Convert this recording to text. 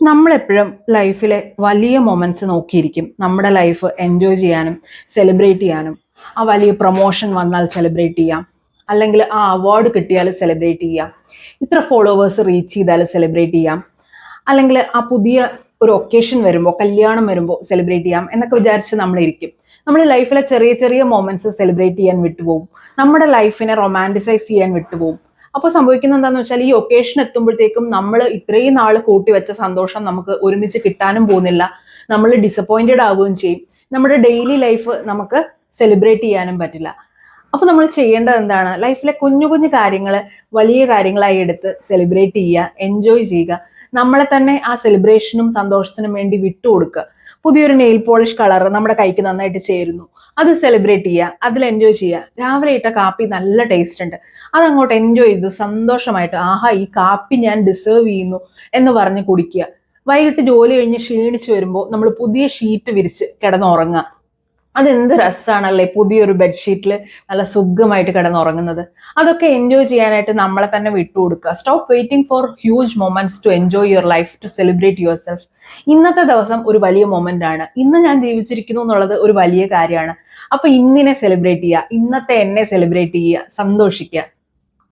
നമ്മളെപ്പോഴും ലൈഫിലെ വലിയ മൊമെന്റ്സ് നോക്കിയിരിക്കും. നമ്മുടെ ലൈഫ് എൻജോയ് ചെയ്യാനും സെലിബ്രേറ്റ് ചെയ്യാനും. ആ വലിയ പ്രൊമോഷൻ വന്നാൽ സെലിബ്രേറ്റ് ചെയ്യാം, അല്ലെങ്കിൽ ആ അവാർഡ് കിട്ടിയാൽ സെലിബ്രേറ്റ് ചെയ്യാം, ഇത്ര ഫോളോവേഴ്സ് റീച്ച് ചെയ്താൽ സെലിബ്രേറ്റ് ചെയ്യാം, അല്ലെങ്കിൽ ആ പുതിയ ഒരു ഒക്കേഷൻ വരുമ്പോൾ, കല്യാണം വരുമ്പോൾ സെലിബ്രേറ്റ് ചെയ്യാം എന്നൊക്കെ വിചാരിച്ച് നമ്മളിരിക്കും. നമ്മൾ ലൈഫിലെ ചെറിയ ചെറിയ മൊമെന്റ്സ് സെലിബ്രേറ്റ് ചെയ്യാൻ വിട്ടുപോകും. നമ്മുടെ ലൈഫിനെ റൊമാൻറ്റിസൈസ് ചെയ്യാൻ വിട്ടുപോകും. അപ്പോൾ സംഭവിക്കുന്നത് എന്താണെന്ന് വെച്ചാൽ, ഈ ഒക്കേഷൻ എത്തുമ്പോഴത്തേക്കും നമ്മൾ ഇത്രയും നാൾ കൂട്ടിവെച്ച സന്തോഷം നമുക്ക് ഒരുമിച്ച് കിട്ടാനും പോകുന്നില്ല. നമ്മൾ ഡിസപ്പോയിന്റഡ് ആവുകയും ചെയ്യും. നമ്മുടെ ഡെയിലി ലൈഫ് നമുക്ക് സെലിബ്രേറ്റ് ചെയ്യാനും പറ്റില്ല. അപ്പൊ നമ്മൾ ചെയ്യേണ്ടത് എന്താണ്? ലൈഫിലെ കുഞ്ഞു കുഞ്ഞു കാര്യങ്ങൾ വലിയ കാര്യങ്ങളായി എടുത്ത് സെലിബ്രേറ്റ് ചെയ്യുക, എൻജോയ് ചെയ്യുക. നമ്മളെ തന്നെ ആ സെലിബ്രേഷനും സന്തോഷത്തിനും വേണ്ടി വിട്ടുകൊടുക്കുക. പുതിയൊരു നെയിൽ പോളിഷ് കളർ നമ്മുടെ കൈക്ക് നന്നായിട്ട് ചേരുന്നു, അത് സെലിബ്രേറ്റ് ചെയ്യുക, അതിൽ എൻജോയ് ചെയ്യുക. രാവിലെ ഇട്ട കാപ്പി നല്ല ടേസ്റ്റ് ഉണ്ട്, അതങ്ങോട്ട് എൻജോയ് ചെയ്ത് സന്തോഷമായിട്ട് ആഹാ ഈ കാപ്പി ഞാൻ ഡിസേർവ് ചെയ്യുന്നു എന്ന് പറഞ്ഞ് കുടിക്കുക. വൈകിട്ട് ജോലി കഴിഞ്ഞ് ക്ഷീണിച്ച് വരുമ്പോൾ നമ്മൾ പുതിയ ഷീറ്റ് വിരിച്ച് കിടന്നുറങ്ങുക. അതെന്ത് രസമാണല്ലേ, പുതിയൊരു ബെഡ്ഷീറ്റിൽ നല്ല സുഖമായിട്ട് കിടന്നുറങ്ങുന്നത്. അതൊക്കെ എൻജോയ് ചെയ്യാനായിട്ട് നമ്മളെ തന്നെ വിട്ടുകൊടുക്കുക. Stop waiting for huge moments to enjoy your life, to celebrate yourself. ഇന്നത്തെ ദിവസം ഒരു വലിയ മൊമെന്റ് ആണ്. ഇന്ന് ഞാൻ ജീവിച്ചിരിക്കുന്നു എന്നുള്ളത് ഒരു വലിയ കാര്യമാണ്. അപ്പൊ ഇന്നിനെ സെലിബ്രേറ്റ് ചെയ്യുക, ഇന്നത്തെ എന്നെ സെലിബ്രേറ്റ് ചെയ്യുക, സന്തോഷിക്കുക.